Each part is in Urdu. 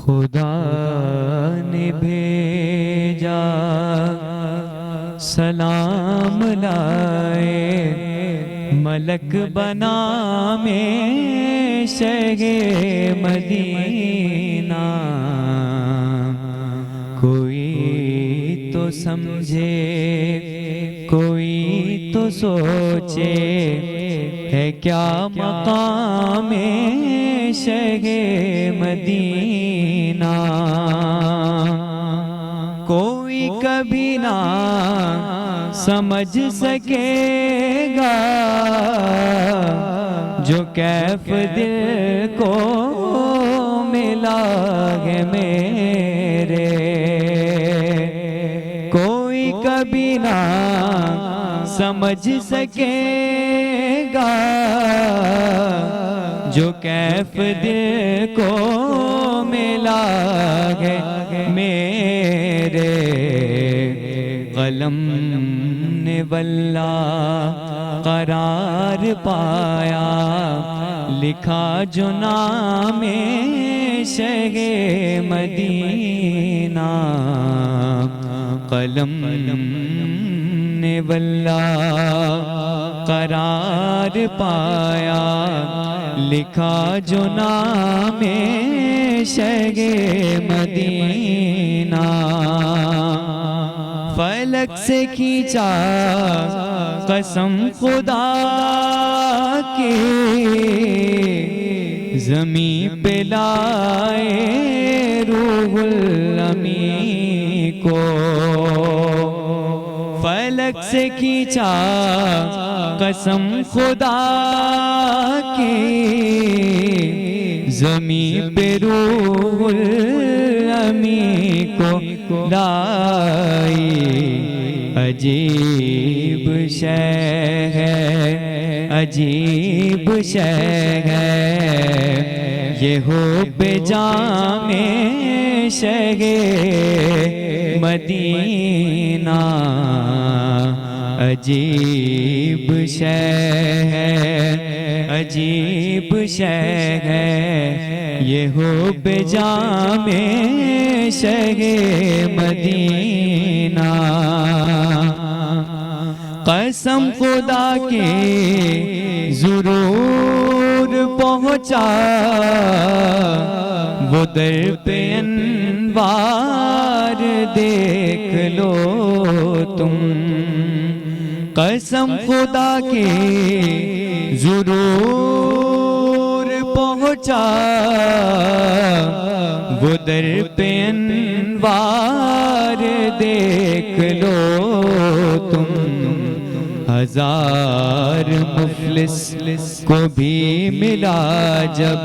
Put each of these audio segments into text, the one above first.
خدا نے بھیجا سلام لائے ملک بنا میں شہ مدینہ، کوئی تو سمجھے کوئی تو سوچے ہے کیا مقام شہ مدینہ، کوئی کبھی نہ سمجھ سکے گا جو کیف دل کو ملا ہے میرے، کوئی کبھی نہ سمجھ سکے گا جو کیف دل کو ملا ہے میرے، قلم نے واللہ قرار پایا لکھا جو نام شہ مدینہ، قلم نے واللہ قرار پایا لکھا جو نام شہ مدینہ، فلک سے کھینچا قسم خدا کی زمین پہ لائے روح الامین کو، فلک سے کھینچا قسم خدا کی زمین پہ روح الامین کو لائی، عجیب شے ہے عجیب شے ہے یہ حب جام شہ مدینہ، عجیب شے ہے عجیب شے ہے یہ حب جام شہ مدینہ، قسم خدا کے ضرور پہنچا وہ در پہ انوار دیکھ لو تم، قسم خدا کے ضرور پہنچا وہ در پہ انوار دیکھ لو تم، ہزار مفلس کو بھی ملا جب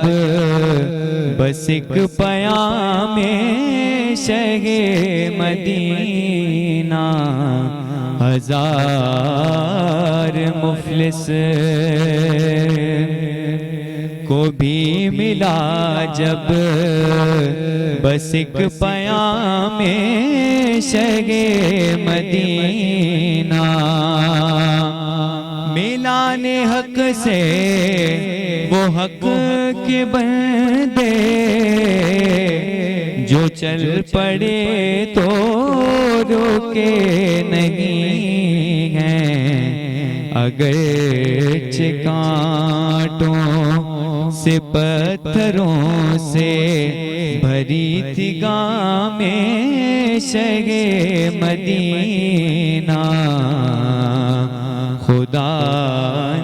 بس ایک پیام شہ مدینہ، ہزار مفلس کو بھی ملا جب بس ایک پیام شہ مدینہ، ملان حق سے وہ حق کے بندے جو چل پڑے تو روکے نہیں ہیں، اگرچہ کانٹوں سے پتھروں سے بھری تھی گام شہ مدینہ، خدا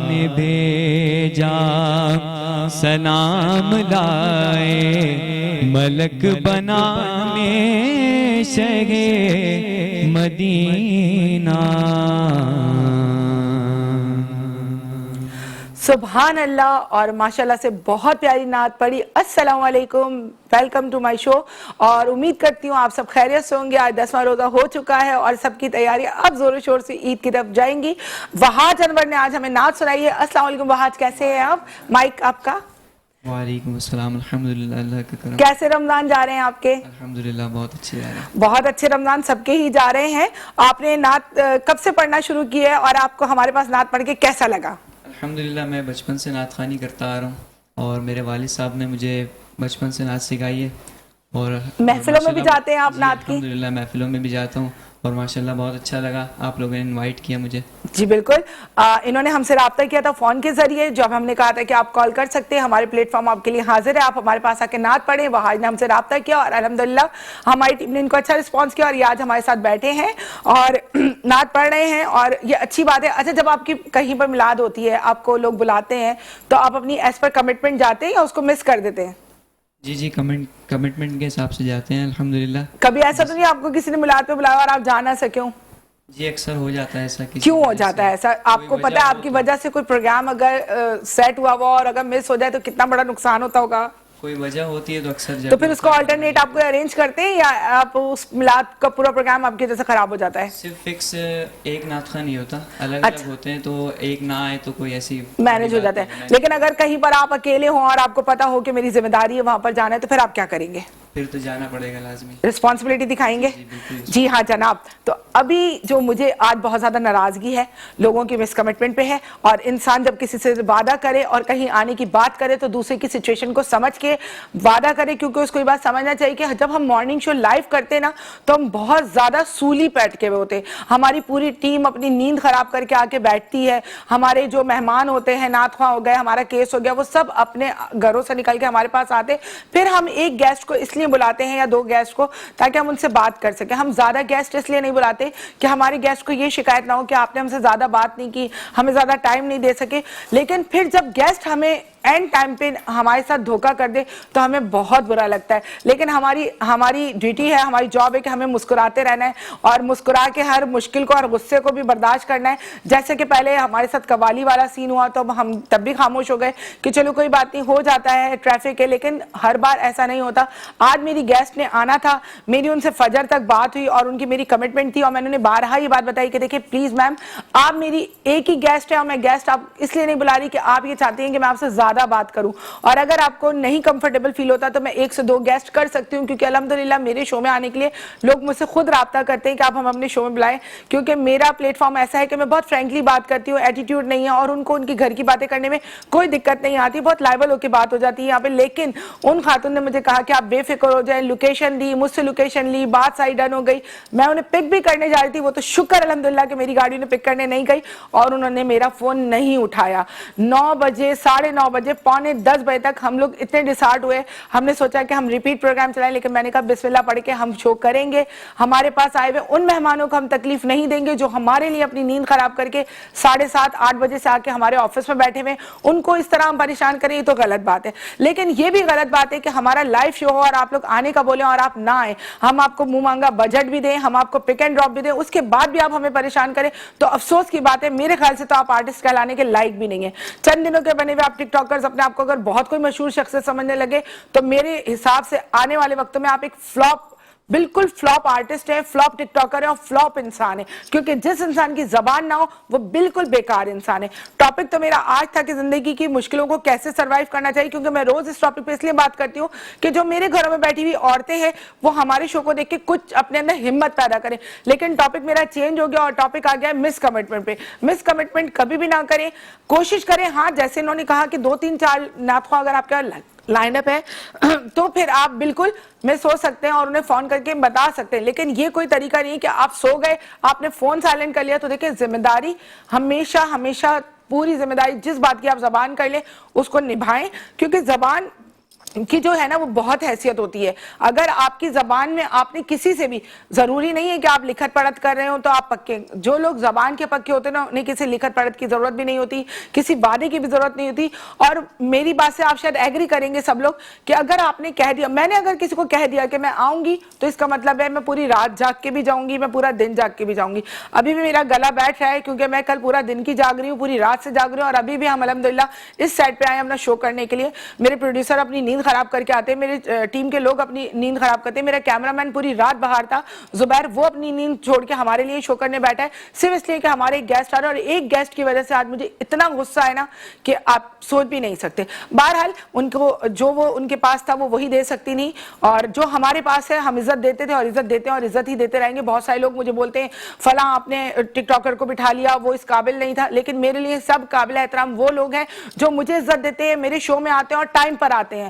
نے بھیجا سلام لائے ملک بنا میں شہ مدینہ۔ سبحان اللہ، اور ماشاءاللہ سے بہت پیاری نعت پڑھی۔ السلام علیکم، ویلکم ٹو مائی شو، اور امید کرتی ہوں آپ سب خیریت سے ہوں گے۔ آج 10واں روزہ ہو چکا ہے اور سب کی تیاریاں اب زور و شور سے عید کی طرف جائیں گی۔ وہاج انور نے آج ہمیں نعت سنائی ہے۔ السلام علیکم وہاج، کیسے ہیں آپ؟ مائک آپ کا۔ وعلیکم السلام، الحمدللہ، اللہ کا کرم۔ کیسے رمضان جا رہے ہیں آپ کے؟ الحمدللہ بہت اچھے جا رہے ہیں۔ بہت اچھے رمضان سب کے ہی جا رہے ہیں۔ آپ نے نعت کب سے پڑھنا شروع کی ہے اور آپ کو ہمارے پاس نعت پڑھ کے کیسا لگا؟ الحمدللہ میں بچپن سے نعت خوانی کرتا آ رہا ہوں، اور میرے والد صاحب نے مجھے بچپن سے نعت سکھائی ہے، اور محفلوں میں بھی جاتے ہیں آپ جی نعت کی؟ الحمدللہ محفلوں میں بھی جاتا ہوں اور ماشاءاللہ بہت اچھا لگا آپ لوگوں نے انوائٹ کیا مجھے. جی بالکل. انہوں نے ہم سے رابطہ کیا تھا فون کے ذریعے. جب ہم نے کہا تھا کہ آپ کال کر سکتے ہیں, ہمارے پلیٹ فارم آپ کے لیے حاضر ہے, آپ ہمارے پاس آ کے نعت پڑھیں, وہاں نے ہم سے رابطہ کیا اور الحمدللہ ہماری ٹیم نے ان کو اچھا رسپانس کیا اور یہ آج ہمارے ساتھ بیٹھے ہیں اور نعت پڑھ رہے ہیں اور یہ اچھی بات ہے. اچھا, جب آپ کی کہیں پر میلاد ہوتی ہے, آپ کو لوگ بلاتے ہیں, تو آپ اپنی ایز پر کمٹمنٹ جاتے ہیں یا اس کو مس کر دیتے ہیں؟ جی کمٹمنٹ کے حساب سے جاتے ہیں الحمدللہ. کبھی ایسا تو نہیں آپ کو کسی نے میلاد پہ بلایا اور آپ جا نہ سکے ہوں؟ جی اکثر ہو جاتا ہے ایسا. کیوں ہو جاتا ہے ایسا؟ آپ کو پتا ہے آپ کی وجہ سے کوئی پروگرام اگر سیٹ ہوا ہوا اور اگر مس ہو جائے تو کتنا بڑا نقصان ہوتا ہوگا. کوئی وجہ ہوتی ہے تو اکثر تو پھر اس کو آلٹرنیٹ آپ کو ارینج کرتے ہیں یا آپ اس میلاد کا پورا پروگرام آپ کی وجہ سے خراب ہو جاتا ہے؟ صرف فکس ایک نعت خواہ نہیں ہوتا, الگ الگ ہوتے ہیں, تو ایک نہ آئے تو کوئی ایسی مینج ہو جاتا ہے. لیکن اگر کہیں پر آپ اکیلے ہوں اور آپ کو پتا ہو کہ میری ذمہ داری ہے وہاں پر جانا ہے, تو پھر آپ کیا کریں گے؟ پھر تو جانا پڑے گا لازمی. رسپانسبلٹی دکھائیں گے. جی ہاں جناب. تو ابھی جو مجھے آج بہت زیادہ ناراضگی ہے لوگوں کی مس کمٹمنٹ پہ ہے, اور انسان جب کسی سے وعدہ کرے اور کہیں آنے کی بات کرے تو دوسرے کی سچویشن کو سمجھ کے وعدہ کرے, کیونکہ اس کو یہ بات سمجھنا چاہیے کہ جب ہم مارننگ شو لائیو کرتے نا تو ہم بہت زیادہ سولی بیٹھ کے ہوتے, ہماری پوری ٹیم اپنی نیند خراب کر کے آ کے بیٹھتی ہے, ہمارے جو مہمان ہوتے ہیں, نعت خواہ ہو گئے, ہمارا کیس ہو گیا, وہ سب اپنے گھروں سے نکل کے ہمارے پاس آتے. پھر ہم ایک گیسٹ کو اس لیے بلاتے ہیں یا دو گیسٹ کو تاکہ ہم ان سے بات کر سکیں. ہم زیادہ گیسٹ اس لیے نہیں بلاتے کہ ہمارے گیسٹ کو یہ شکایت نہ ہو کہ آپ نے ہم سے زیادہ بات نہیں کی, ہمیں زیادہ ٹائم نہیں دے سکے. لیکن پھر جب گیسٹ ہمیں اینڈ ٹائم پہ ہمارے ساتھ دھوکہ کر دے تو ہمیں بہت برا لگتا ہے. لیکن ہماری ڈیوٹی ہے, ہماری جاب ہے کہ ہمیں مسکراتے رہنا ہے اور مسکرا کے ہر مشکل کو اور غصے کو بھی برداشت کرنا ہے. جیسے کہ پہلے ہمارے ساتھ قوالی والا سین ہوا تو ہم تب بھی خاموش ہو گئے کہ چلو کوئی بات نہیں, ہو جاتا ہے ٹریفک ہے, لیکن ہر بار ایسا نہیں ہوتا. آج میری گیسٹ نے آنا تھا, میری ان سے فجر تک بات ہوئی اور ان کی میری کمٹمنٹ تھی, اور میں نے بارہا یہ بات بتائی کہ دیکھیں پلیز میم آپ میری ایک ہی گیسٹ ہے اور میں گیسٹ آپ اس لیے نہیں بلا رہی کہ آپ یہ چاہتے ہیں کہ میں آپ سے زیادہ بات کروں, اور اگر آپ کو نہیں کمفرٹیبل فیل ہوتا تو میں 1 سے 2 گیسٹ کر سکتی ہوں, کیونکہ الحمدللہ میرے شو میں آنے کے لیے لوگ مجھ سے خود رابطہ کرتے ہیں کہ آپ ہم اپنے شو میں بلائیں, کیونکہ میرا پلیٹ فارم ایسا ہے کہ میں بہت فرینکلی بات کرتی ہوں, ایٹیٹیوڈ نہیں ہے, اور ان کو ان کی گھر کی باتیں کرنے میں کوئی دقت نہیں آتی, بہت لائبل ہو کے بات ہو جاتی ہے یہاں پہ. لیکن ان خاتون نے مجھے کہا کہ آپ بے فکر ہو جائیں, لوکیشن دی, مجھ سے لوکیشن لی, بات ساری ڈن ہو گئی, میں انہیں پک بھی کرنے جا رہی تھی, وہ تو شکر الحمدللہ کہ میری گاڑی نے پک کرنے نہیں گئی اور انہوں نے میرا فون نہیں اٹھایا. 9 بجے 9:30 بجے 9:45 بجے تک ہم لوگ اتنے ڈسارٹ ہوئے, ہم نے سوچا کہ ہم ریپیٹ پروگرام چلائیں, لیکن میں نے کہا بسم اللہ پڑھ کے ہم شو کریں گے. ہمارے پاس آئے ہوئے ان مہمانوں کو ہم تکلیف نہیں دیں گے جو ہمارے لیے اپنی نیند خراب کر کے 7:30 8 بجے سے آ کے ہمارے آفس میں بیٹھے ہوئے, ان کو اس طرح ہم پریشان کریں, یہ تو غلط بات ہے. لیکن یہ بھی غلط بات ہے کہ ہمارا لائیو شو ہو اور آپ لوگ آنے کا بولیں اور آپ نہ آئیں, ہم آپ کو منہ مانگا بجٹ بھی دیں, ہم آپ کو پک اینڈ ڈراپ بھی دیں, اس کے بعد بھی آپ ہمیں پریشان کریں, تو افسوس کی بات ہے. میرے خیال سے تو آپ آرٹسٹ کہلانے کے لائق بھی نہیں ہیں. چند دنوں کے بنے ہوئے آپ ٹک ٹاکرز اپنے آپ کو اگر بہت کوئی مشہور شخصیت سمجھنے لگے تو میرے حساب سے آنے والے وقتوں میں آپ ایک فلاپ, بالکل فلاپ آرٹسٹ ہے, فلاپ ٹک ٹاکر ہے اور فلاپ انسان ہے, کیونکہ جس انسان کی زبان نہ ہو وہ بالکل بیکار انسان ہے. ٹاپک تو میرا آج تھا کہ زندگی کی مشکلوں کو کیسے سروائیو کرنا چاہیے, کیونکہ میں روز اس ٹاپک پہ اس لیے بات کرتی ہوں کہ جو میرے گھروں میں بیٹھی ہوئی عورتیں ہیں وہ ہمارے شو کو دیکھ کے کچھ اپنے اندر ہمت پیدا کریں. لیکن ٹاپک میرا چینج ہو گیا اور ٹاپک آ گیا مس کمٹمنٹ پہ. مس کمٹمنٹ کبھی بھی نہ کریں, کوشش کریں. ہاں جیسے انہوں نے کہا کہ 2-3-4 نعت خواہ اگر آپ کا لائن اپ ہے تو پھر آپ بالکل میں سو سکتے ہیں اور انہیں فون کر کے بتا سکتے ہیں, لیکن یہ کوئی طریقہ نہیں کہ آپ سو گئے آپ نے فون سائلنٹ کر لیا. تو دیکھیں ذمہ داری ہمیشہ پوری ذمہ داری, جس بات کی آپ زبان کر لیں اس کو نبھائیں, کیونکہ زبان کی جو ہے نا وہ بہت حیثیت ہوتی ہے. اگر آپ کی زبان میں آپ نے کسی سے بھی, ضروری نہیں ہے کہ آپ لکھت پڑھت کر رہے ہو تو آپ پکے, جو لوگ زبان کے پکے ہوتے ہیں نا انہیں کسی لکھت پڑھت کی ضرورت بھی نہیں ہوتی, کسی وعدے کی بھی ضرورت نہیں ہوتی. اور میری بات سے آپ شاید ایگری کریں گے سب لوگ کہ اگر آپ نے کہہ دیا, میں نے اگر کسی کو کہہ دیا کہ میں آؤں گی تو اس کا مطلب ہے میں پوری رات جاگ کے بھی جاؤں گی, میں پورا دن جاگ کے بھی جاؤں گی. ابھی بھی میرا گلا بیٹھ رہا ہے کیونکہ میں کل پورا دن کی جاگ رہی ہوں, پوری رات سے جاگ رہی ہوں, اور ابھی بھی ہم الحمدللہ اس سیٹ پہ آئے اپنا شو کرنے کے لیے. میرے پروڈیوسر اپنی نیند خراب کر کے آتے ہیں, میرے ٹیم کے لوگ اپنی نیند خراب کرتے ہیں, میرا کیمرہ مین پوری رات باہر تھا زبیر, وہ اپنی نیند چھوڑ کے ہمارے لیے شو کرنے بیٹھا ہے صرف اس لیے کہ ہمارے ایک گیسٹ آ رہے ہیں, اور ایک گیسٹ کی وجہ سے آج مجھے اتنا غصہ ہے نا کہ آپ سوچ بھی نہیں سکتے. بہرحال ان کو جو وہ ان کے پاس تھا وہ وہی دے سکتی نہیں, اور جو ہمارے پاس ہے ہم عزت دیتے تھے اور عزت دیتے ہیں اور عزت ہی دیتے رہیں گے. بہت سارے لوگ مجھے بولتے ہیں فلاں آپ نے ٹک ٹاکر کو بٹھا لیا, وہ اس قابل نہیں تھا, لیکن میرے لیے سب قابل احترام وہ لوگ ہیں جو مجھے عزت دیتے ہیں, میرے شو میں آتے ہیں اور ٹائم پر آتے ہیں.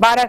12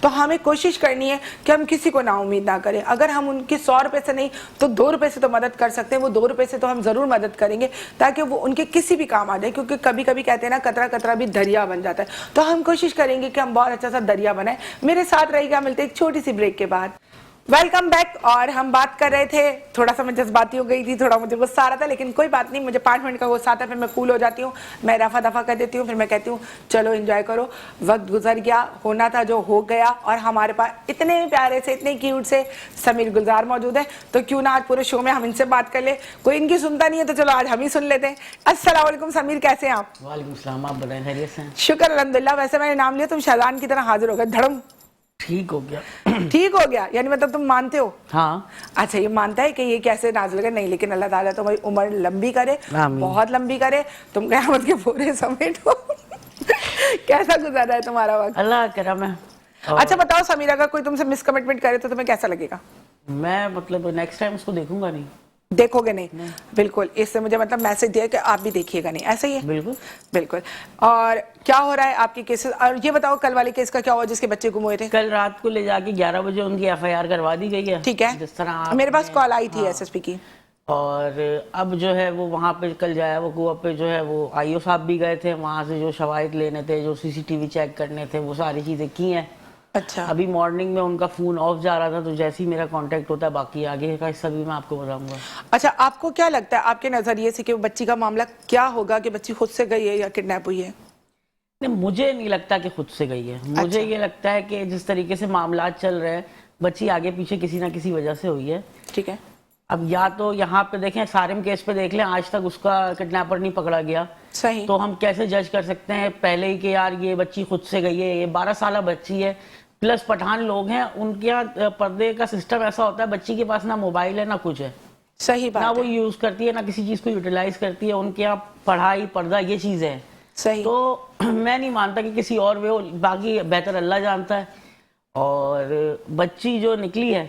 تو ہمیں کوشش کرنی ہے کہ ہم کسی کو نا امید نہ کریں. اگر ہم ان کی 100 روپے سے نہیں تو 2 روپے سے تو مدد کر سکتے ہیں, وہ 2 روپے سے تو ہم ضرور مدد کریں گے تاکہ وہ ان کے کسی بھی کام آ جائے, کیونکہ کبھی کبھی کہتے ہیں نا قطرہ قطرہ بھی دریا بن جاتا ہے. تو ہم کوشش کریں گے کہ ہم بہت اچھا سا دریا بنائیں. میرے ساتھ رہی گا, ملتے ایک چھوٹی سی بریک کے بعد. Welcome back. اور ہم بات کر رہے تھے, تھوڑا سا میں جذباتی ہو گئی تھی, تھوڑا مجھے غصہ آ رہا تھا, لیکن کوئی بات نہیں, مجھے 5 منٹ کا غصہ آتا ہے, پھر میں کول ہو جاتی ہوں, میں رفع دفع کر دیتی ہوں, پھر میں کہتی ہوں چلو انجوائے کرو, وقت گزر گیا, ہونا تھا جو ہو گیا. اور ہمارے پاس اتنے پیارے سے, اتنے کیوٹ سے سمیر گلزار موجود ہیں, تو کیوں نہ آج پورے شو میں ہم ان سے بات کر لیں. کوئی ان کی سنتا نہیں ہے تو چلو آج ہم ہی سن لیتے ہیں. السلام علیکم سمیر, کیسے ہیں آپ؟ وعلیکم السلام, آپ بتائیں خیریت سے ہیں؟ شکر الحمدللہ. ویسے میں نے نام لیا, تم شہزان کی طرح حاضر ہو گئے دھڑم. ٹھیک ہو گیا. ٹھیک ہو گیا یعنی مطلب تم مانتے ہو؟ ہاں. اچھا, یہ مانتا ہے کہ یہ کیسے نازل کرے؟ نہیں, لیکن اللہ تعالیٰ تمہاری عمر لمبی کرے, بہت لمبی کرے, تم قیامت کے پورے سمیٹ ہو. کیسا گزر رہا ہے تمہارا وقت؟ اللہ کرم ہے. اچھا بتاؤ سمیر, اگر کوئی تم سے مس کمٹمنٹ کرے تو تمہیں کیسا لگے گا؟ میں مطلب نیکسٹ ٹائم اس کو دیکھوں گا نہیں. دیکھو گے نہیں؟ بالکل, اس سے مجھے مطلب میسج دیا کہ آپ بھی دیکھیے گا نہیں, ایسا ہی ہے؟ بالکل بالکل. اور کیا ہو رہا ہے آپ کے کیسز؟ اور یہ بتاؤ کل والے کیس کا کیا ہوا جس کے بچے گم ہوئے تھے؟ کل رات کو لے جا کے 11 بجے ان کی FIR کروا دی گئی ہے. ٹھیک ہے, جس طرح میرے پاس کال آئی تھی SSP کی. اور اب جو ہے وہ وہاں پہ کل جایا وہ کنواں پہ جو ہے وہ IO صاحب بھی گئے تھے, وہاں سے جو شواہد لینے تھے, جو CCTV چیک کرنے تھے, وہ ساری چیزیں کی ہیں. اچھا, ابھی مارننگ میں ان کا فون آف جا رہا تھا, تو جیسے ہی میرا کانٹیکٹ ہوتا ہے باقی آگے کا حصہ بھی میں آپ کو بتاؤں گا. اچھا, آپ کو کیا لگتا ہے آپ کے نظریے سے کہ بچی کا معاملہ کیا ہوگا, کہ بچی خود سے گئی ہے یا کڈنیپ ہوئی ہے؟ نہیں, مجھے نہیں لگتا کہ خود سے گئی ہے. مجھے یہ لگتا ہے کہ جس طریقے سے معاملات چل رہے ہیں, بچی آگے پیچھے کسی نہ کسی وجہ سے ہوئی ہے. ٹھیک ہے. اب یا تو یہاں پہ دیکھیں, سارم کیس پہ دیکھ لیں, آج تک اس کا کڈنیپر نہیں پکڑا گیا. صحیح. تو ہم کیسے جج کر سکتے ہیں پہلے ہی کہ یار یہ بچی خود سے گئی ہے؟ یہ 12 سالہ بچی ہے, پلس پٹھان لوگ ہیں, ان کے یہاں پردے کا سسٹم ایسا ہوتا ہے, بچی کے پاس نہ موبائل ہے نہ کچھ ہے. صحیح بات نہ ہے. وہ یوز کرتی ہے نہ کسی چیز کو یوٹیلائز کرتی ہے. ان کے یہاں پڑھائی پردہ یہ چیز ہے. صحیح. تو میں نہیں مانتا کہ کسی اور وے ہو, باقی بہتر اللہ جانتا ہے. اور بچی جو نکلی ہے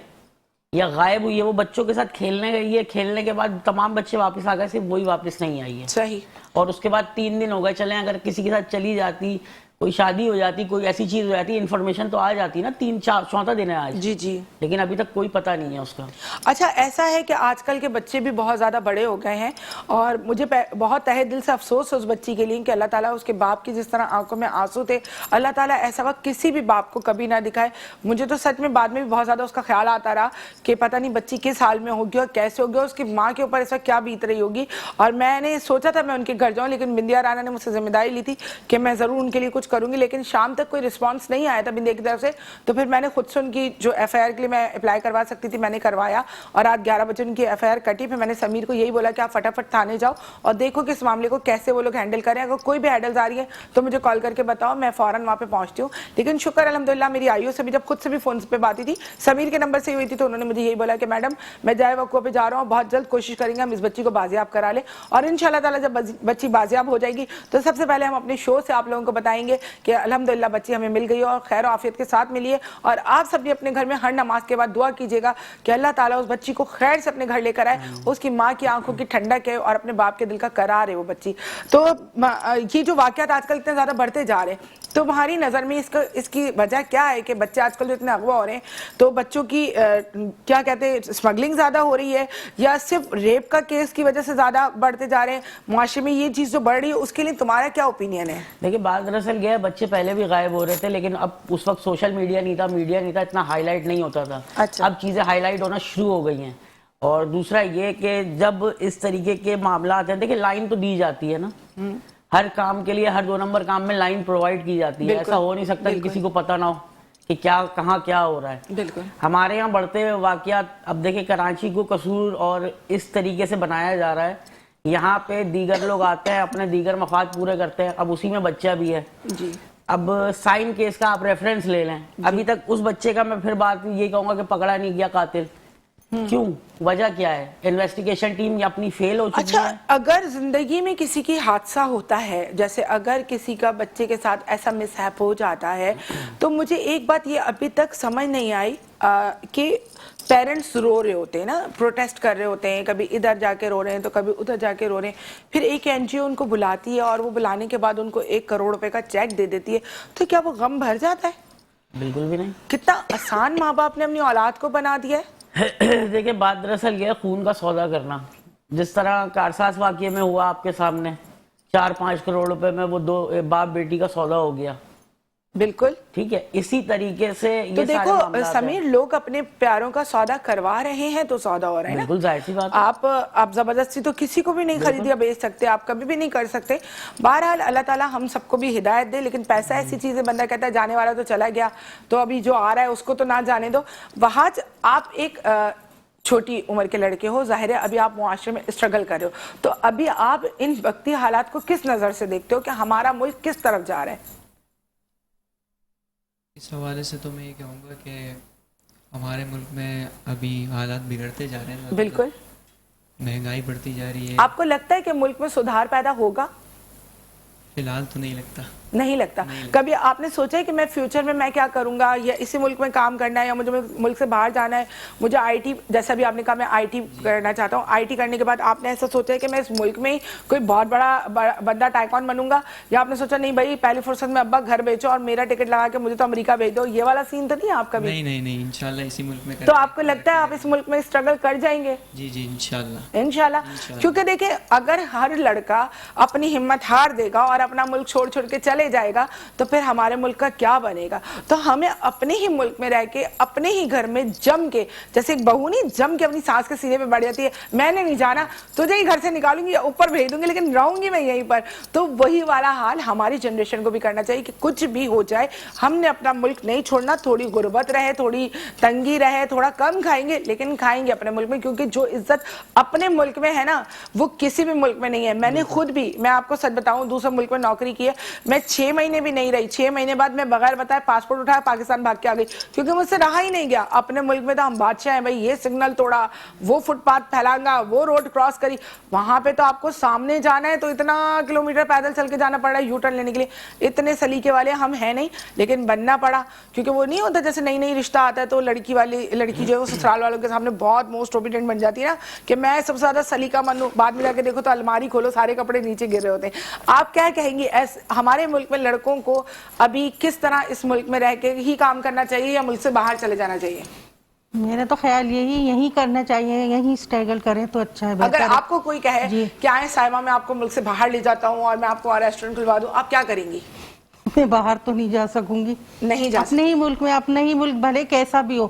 یا غائب ہوئی ہے, وہ بچوں کے ساتھ کھیلنے گئی ہے, کھیلنے کے بعد تمام بچے واپس آ گئے, صرف وہی واپس نہیں آئی ہے. صحیح. اور اس کے بعد 3 دن ہو گئے, چلیں اگر کسی کے ساتھ چلی جاتی, کوئی شادی ہو جاتی, کوئی ایسی چیز ہو جاتی, انفارمیشن تو آ جاتی نا. 3-4 دن ہے آج. جی جی. لیکن ابھی تک کوئی پتہ نہیں ہے اس کا. اچھا, ایسا ہے کہ آج کل کے بچے بھی بہت زیادہ بڑے ہو گئے ہیں, اور مجھے بہت تہہ دل سے افسوس ہے اس بچی کے لیے کہ اللہ تعالیٰ اس کے باپ کی جس طرح آنکھوں میں آنسو تھے, اللہ تعالیٰ ایسا وقت کسی بھی باپ کو کبھی نہ دکھائے. مجھے تو سچ میں بعد میں بھی بہت زیادہ اس کا خیال آتا رہا کہ پتہ نہیں بچی کس حال میں ہوگی اور کیسے ہوگی, اور اس کی ماں کے اوپر اس وقت کیا بیت رہی ہوگی. اور میں نے سوچا تھا میں ان کے گھر جاؤں, لیکن بندیا رانا نے مجھ سے ذمہ داری لی تھی کہ میں ضرور ان کے لیے کچھ کروں گی, لیکن شام تک کوئی رسپانس نہیں آیا تھا بندیا کی طرف سے. تو پھر میں نے خود سے ان کی جو FIR کے لیے میں اپلائی کروا سکتی تھی میں نے کروایا, اور رات 11 بجے ان کی FIR کٹی. پھر میں نے سمیر کو یہی بولا کہ آپ فٹافٹ تھانے جاؤ اور دیکھو کہ اس معاملے کو کیسے وہ لوگ ہینڈل کریں, اگر کوئی بھی ہیڈلز آ رہی ہے تو مجھے کال کر کے بتاؤ, میں فوراً وہاں پہ پہنچتی ہوں. لیکن شکر الحمدللہ میری آئیو سے بھی جب خود سے بھی فون پہ بات تھی, سمیر کے نمبر سے ہی ہوئی تھی, تو انہوں نے مجھے یہی بولا کہ میڈم میں جائے وقوع پہ جا رہا ہوں, بہت جلد کوشش کریں گے ہم اس بچی کو بازیاب کرا لیں, اور انشاءاللہ تعالیٰ جب بچی بازیاب ہو جائے گی تو سب سے پہلے ہم اپنے شو سے آپ لوگوں کو بتائیں گے کہ الحمدللہ بچی ہمیں مل گئی اور خیر و عافیت کے ساتھ ملی ہے. اور آپ سب بھی اپنے گھر میں ہر نماز کے بعد دعا کیجیے گا کہ اللہ تعالیٰ اس بچی کو خیر سے اپنے گھر لے کر آئے, اس کی ماں کی آنکھوں کی ٹھنڈک ہے اور اپنے باپ کے دل کا قرار ہے وہ بچی. تو یہ جو واقعات آج کل اتنے زیادہ بڑھتے جا رہے ہیں, تو تمہاری نظر میں اس کی وجہ کیا ہے کہ بچے آج کل جو اتنے اغوا ہو رہے ہیں, تو بچوں کی کیا کہتے ہیں اسمگلنگ زیادہ ہو رہی ہے, یا صرف ریپ کا کیس کی وجہ سے زیادہ بڑھتے جا رہے ہیں معاشرے میں یہ چیز جو بڑھ رہی ہے, اس کے لیے تمہارا کیا اوپینین ہے؟ دیکھیں بات دراصل یہ بچے پہلے بھی غائب ہو رہے تھے, لیکن اب اس وقت سوشل میڈیا نہیں تھا, اتنا ہائی لائٹ نہیں ہوتا تھا. اب چیزیں ہائی لائٹ ہونا شروع ہو گئی ہیں. اور دوسرا یہ کہ جب اس طریقے کے معاملات ہیں, دیکھیں لائن تو دی جاتی ہے نا, ہر کام کے لیے ہر 2 نمبر کام میں لائن پرووائڈ کی جاتی ہے. ایسا ہو نہیں سکتا کہ کسی کو پتہ نہ ہو کہ کیا کہاں کیا ہو رہا ہے. بالکل. ہمارے یہاں بڑھتے ہوئے واقعات, اب دیکھیں کراچی کو قصور اور اس طریقے سے بنایا جا رہا ہے, یہاں پہ دیگر لوگ آتے ہیں اپنے دیگر مفاد پورے کرتے ہیں, اب اسی میں بچہ بھی ہے. جی. اب سائن کیس کا آپ ریفرنس لے لیں, ابھی تک اس بچے کا میں پھر بات یہ کہوں گا کہ پکڑا نہیں گیا قاتل. کیوں؟ وجہ کیا ہے؟ انویسٹیگیشن ٹیم یا اپنی فیل ہو چکی ہے. اچھا, اگر زندگی میں کسی کی حادثہ ہوتا ہے, جیسے اگر کسی کا بچے کے ساتھ ایسا مس ہیپ ہو جاتا ہے, تو مجھے ایک بات یہ ابھی تک سمجھ نہیں آئی کہ پیرنٹس رو رہے ہوتے ہیں نا, پروٹیسٹ کر رہے ہوتے ہیں, کبھی ادھر جا کے رو رہے ہیں تو کبھی ادھر جا کے رو رہے ہیں, پھر ایک NGO ان کو بلاتی ہے اور وہ بلانے کے بعد ان کو 1 کروڑ روپے کا چیک دے دیتی ہے, تو کیا وہ غم بھر جاتا ہے؟ بالکل بھی نہیں. کتنا آسان ماں باپ نے اپنی اولاد کو بنا دیا ہے. دیکھیں بات دراصل یہ ہے خون کا سودا کرنا. جس طرح کارساز واقعے میں ہوا آپ کے سامنے 4-5 کروڑ روپے میں وہ دو باپ بیٹی کا سودا ہو گیا. بالکل ٹھیک ہے. اسی طریقے سے تو یہ دیکھو سمیر لوگ اپنے پیاروں کا سودا کروا رہے ہیں تو سودا ہو رہا ہے نا. بالکل ظاہر سی بات ہے. آپ زبردستی تو کسی کو بھی نہیں خرید یا بیچ سکتے, آپ کبھی بھی نہیں کر سکتے. بہرحال اللہ تعالیٰ ہم سب کو بھی ہدایت دے, لیکن پیسہ ایسی چیز ہے بندہ کہتا ہے جانے والا تو چلا گیا, تو ابھی جو آ رہا ہے اس کو تو نہ جانے دو. وہاں آپ ایک چھوٹی عمر کے لڑکے ہو, ظاہر ہے ابھی آپ معاشرے میں اسٹرگل کر رہے ہو, تو ابھی آپ ان وقتی حالات کو کس نظر سے دیکھتے ہو کہ ہمارا ملک کس طرف جا رہا ہے؟ اس حوالے سے تو میں یہ کہوں گا کہ ہمارے ملک میں ابھی حالات بگڑتے جا رہے ہیں. بالکل مہنگائی بڑھتی جا رہی ہے. آپ کو لگتا ہے کہ ملک میں سدھار پیدا ہوگا؟ فی الحال تو نہیں لگتا. نہیں لگتا. کبھی آپ نے سوچا ہے کہ میں فیوچر میں کیا کروں گا, یا اسی ملک میں کام کرنا ہے, یا مجھے ملک سے باہر جانا ہے, مجھے آئی ٹی, جیسا بھی آپ نے کہا میں آئی ٹی کرنا چاہتا ہوں, آئی ٹی کرنے کے بعد آپ نے ایسا سوچا ہے کہ میں اس ملک میں ہی کوئی بہت بڑا بندہ ٹائکون بنوں گا, یا آپ نے سوچا نہیں بھائی پہلی فرصت میں ابا گھر بیچو اور میرا ٹکٹ لگا کے مجھے تو امریکہ بھیج دو, یہ والا سین تو نہیں ہے آپ کا بھی؟ نہیں انشاءاللہ اسی ملک میں. تو آپ کو لگتا ہے آپ اس ملک میں اسٹرگل کر جائیں گے؟ جی انشاءاللہ. انشاءاللہ. کیونکہ دیکھیں اگر ہر لڑکا اپنی ہمت ہار دے گا اور اپنا ملک چھوڑ کے چلے جائے گا تو پھر ہمارے ملک کا کیا بنے گا. تو ہمیں اپنے ہی ملک میں رہ کے اپنے ہی گھر میں جم کے, جیسے ایک بہو نہیں جم کے اپنی ساس کے سینے پہ بیٹھ جاتی ہے, میں نے نہیں جانا, تجھے ہی گھر سے نکالوں گی یا اوپر بھیج دوں گی لیکن رہوں گی میں یہیں پر. تو وہی والا حال ہماری جنریشن کو بھی کرنا چاہیے کہ کچھ بھی ہو جائے ہم نے اپنا ملک نہیں چھوڑنا. تھوڑی غربت رہے, تھوڑی تنگی رہے, تھوڑا کم کھائیں گے لیکن کھائیں گے اپنے ملک میں, کیونکہ جو عزت اپنے ملک میں ہے نا وہ کسی بھی ملک میں نہیں ہے. میں نے خود بھی, میں آپ کو سچ بتاؤں, دوسرے ملک میں نوکری کی ہے, میں 6 مہینے بھی نہیں رہی. 6 مہینے بعد میں بغیر بتائے پاسپورٹ اٹھایا پاکستان بھاگ کے آ گئی, کیونکہ مجھ سے رہا ہی نہیں گیا. اپنے ملک میں تو ہم بادشاہ ہیں بھائی, یہ سگنل توڑا, وہ فٹ پاتھ پھیلانگا, وہ روڈ کراس کری. وہاں پہ تو آپ کو سامنے جانا ہے تو اتنا کلومیٹر پیدل چل کے جانا پڑ رہا ہے یو ٹرن لینے کے لیے. اتنے سلیقے والے ہم ہیں نہیں, لیکن بننا پڑا, کیونکہ وہ نہیں ہوتا جیسے نئی رشتہ آتا ہے تو لڑکی جو ہے وہ سسرال والوں کے سامنے بہت موسٹ اوبیڈینٹ بن جاتی ہے نا کہ میں سب سے زیادہ سلیقہ مند ہوں. بعد میں جا کے دیکھو تو الماری کھولو سارے کپڑے نیچے گر رہے ہوتے ہیں. آپ کیا کہیں گی ہمارے ملک میں لڑکوں کو ابھی کس طرح اس ملک میں رہ کے ہی کام کرنا چاہیے یا ملک سے باہر چلے جانا چاہیے؟ میرا تو خیال یہی کرنا چاہیے, یہی اسٹرگل کریں تو اچھا ہے. اگر آپ کو کوئی کہے کہ آئیں سائمہ میں آپ کو ملک سے باہر لے جاتا ہوں اور میں آپ کو ریسٹورنٹ کھلوا دوں, آپ کیا کریں گی؟ میں باہر تو نہیں جا سکوں گی. نہیں جا اپنے ہی ملک میں, اپنا ہی ملک بھلے کیسا بھی ہو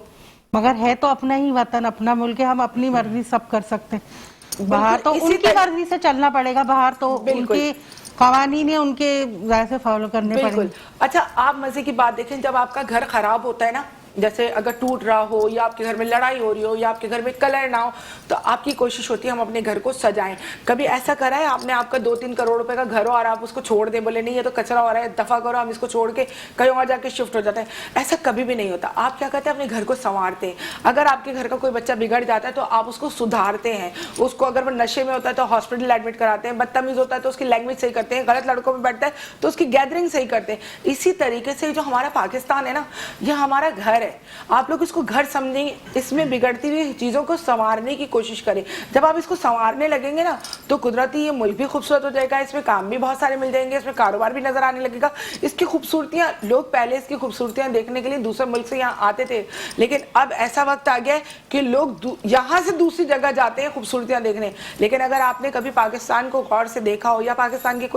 مگر ہے تو اپنا ہی وطن, اپنا ملک ہے, ہم اپنی مرضی سب کر سکتے ہیں. باہر تو ان کی مرضی سے چلنا پڑے گا, باہر تو ان کے قوانین ہیں, ان کے ذرا سے فالو کرنے پڑیں گے. اچھا آپ مزے کی بات دیکھیں, جب آپ کا گھر خراب ہوتا ہے نا, جیسے اگر ٹوٹ رہا ہو یا آپ کے گھر میں لڑائی ہو رہی ہو یا آپ کے گھر میں کلر نہ ہو, تو آپ کی کوشش ہوتی ہے ہم اپنے گھر کو سجائیں. کبھی ایسا کرا ہے آپ نے, آپ کا 2-3 کروڑ روپے کا گھر ہو اور آپ اس کو چھوڑ دیں, بولے نہیں یہ تو کچرا ہو رہا ہے, دفع کرو, ہم اس کو چھوڑ کے کہیں اور جا کے شفٹ ہو جاتے ہیں؟ ایسا کبھی بھی نہیں ہوتا. آپ کیا کرتے ہیں, اپنے گھر کو سنوارتے ہیں. اگر آپ کے گھر کا کوئی بچہ بگڑ جاتا ہے تو آپ اس کو سدھارتے ہیں, اس کو اگر وہ نشے میں ہوتا ہے تو ہاسپٹل ایڈمٹ کراتے ہیں, بدتمیز ہوتا ہے تو اس کی لینگویج صحیح کرتے ہیں, غلط لڑکوں میں بیٹھتا ہے تو اس کی گیدرنگ صحیح کرتے ہیں. اسی طریقے سے جو ہمارا پاکستان ہے نا, یہ ہمارا گھر ہے. آپ لوگ اس کو گھر سمجھیں, اس میں بگڑتی ہوئی چیزوں کو سنوارنے کی کوشش کریں. جب آپ اس کو سنوارنے لگیں گے نا تو قدرتی یہ ملک بھی خوبصورت ہو جائے گا, اس میں کام بھی بہت سارے مل جائیں گے, اس میں کاروبار بھی نظر آنے لگے گا. اس کی خوبصورتیاں, لوگ پہلے اس کی خوبصورتیاں دیکھنے کے لیے دوسرے ملک سے یہاں آتے تھے, لیکن اب ایسا وقت آ گیا ہے کہ لوگ یہاں سے دوسری جگہ جاتے ہیں خوبصورتیاں دیکھنے. لیکن اگر آپ نے کبھی پاکستان کو غور سے دیکھا ہو یا پاکستان کے